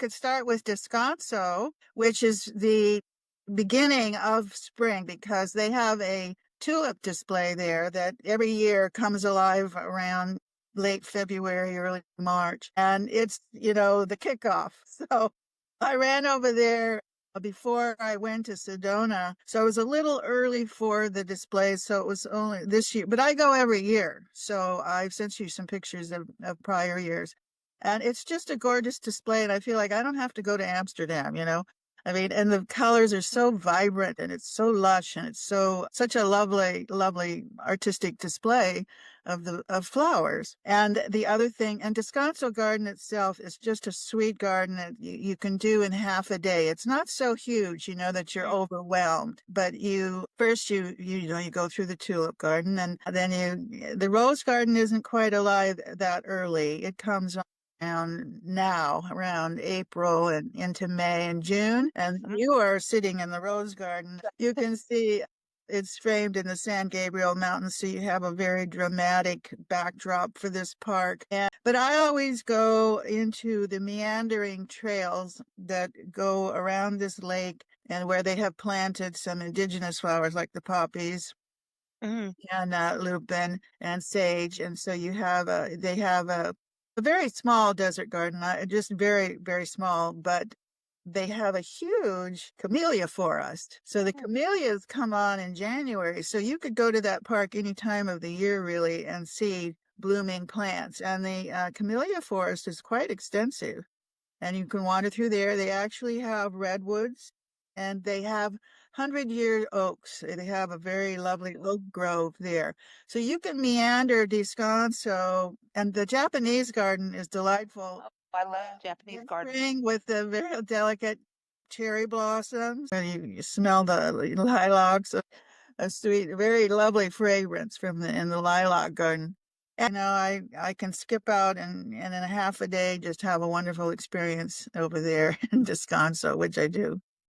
could start with Descanso, which is the beginning of spring because they have a tulip display there that every year comes alive around late February, early March. And it's, the kickoff. So I ran over there before I went to Sedona. So it was a little early for the display. So it was only this year, but I go every year. So I've sent you some pictures of prior years. And it's just a gorgeous display. And I feel like I don't have to go to Amsterdam. I mean, and the colors are so vibrant and it's so lush and it's such a lovely, lovely artistic display of flowers. And the other thing, and Descanso Garden itself is just a sweet garden that you can do in half a day. It's not so huge, that you're overwhelmed, but first you go through the tulip garden and then the rose garden isn't quite alive that early. It comes around April and into May and June. And you are sitting in the rose garden. You can see it's framed in the San Gabriel Mountains, so you have a very dramatic backdrop for this park. But I always go into the meandering trails that go around this lake and where they have planted some indigenous flowers like the poppies. And lupin and sage, and so they have a very small desert garden, just very, very small, but they have a huge camellia forest. So the camellias come on in January. So you could go to that park any time of the year, really, and see blooming plants. And the camellia forest is quite extensive. And you can wander through there. They actually have redwoods and they have 100-year oaks. They have a very lovely oak grove there. So you can meander Descanso, and the Japanese garden is delightful. Oh, I love Japanese gardens. Spring with the very delicate cherry blossoms. And you smell the lilacs, a sweet, very lovely fragrance in the lilac garden. And, I can skip out and in a half a day just have a wonderful experience over there in Descanso, which I do.